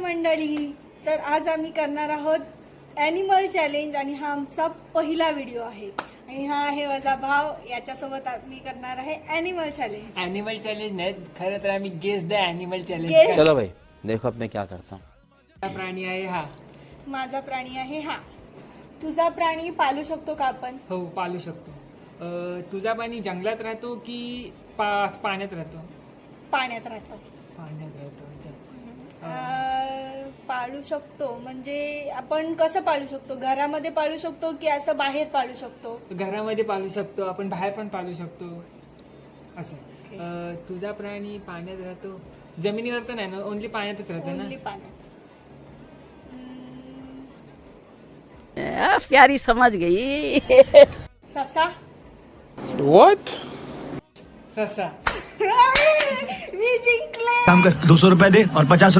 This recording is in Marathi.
मंडळी, तर आज आम्ही करणार आहोत ॲनिमल चॅलेंज आणि हा आमचा पहिला व्हिडिओ आहे आणि हा आहे माझा भाव. याच्यासोबत मी करणार आहे ॲनिमल चॅलेंज. ॲनिमल चॅलेंज नाही, खरं तर आम्ही guess the animal challenge. Guess. चलो भाई देखो अब मैं क्या करता हूँ. प्राणी आहे हा. माझा प्राणी आहे हा. तुझा प्राणी पाळू शकतो का आपण? हो, पाळू शकतो. तुझा प्राणी जंगलात राहतो की पाण्यात राहतो? पाण्यात राहतो. पाण्यात राहतो. अच्छा. पाळू शकतो म्हणजे आपण कसं पाळू शकतो? घरामध्ये पाळू शकतो की असं बाहेर पाळू शकतो? घरामध्ये पाळू शकतो, आपण बाहेर पण पाळू शकतो असं. तुझा प्राणी पाण्यात राहतो, जमिनीवर तर नाही ना, ओनली पाण्यातच राहतो ना? ओनली पाण्यात. प्यारी समझ गई. ससा. What? ससा. मी जिंकले. काम कर 200 रुपए दे और 50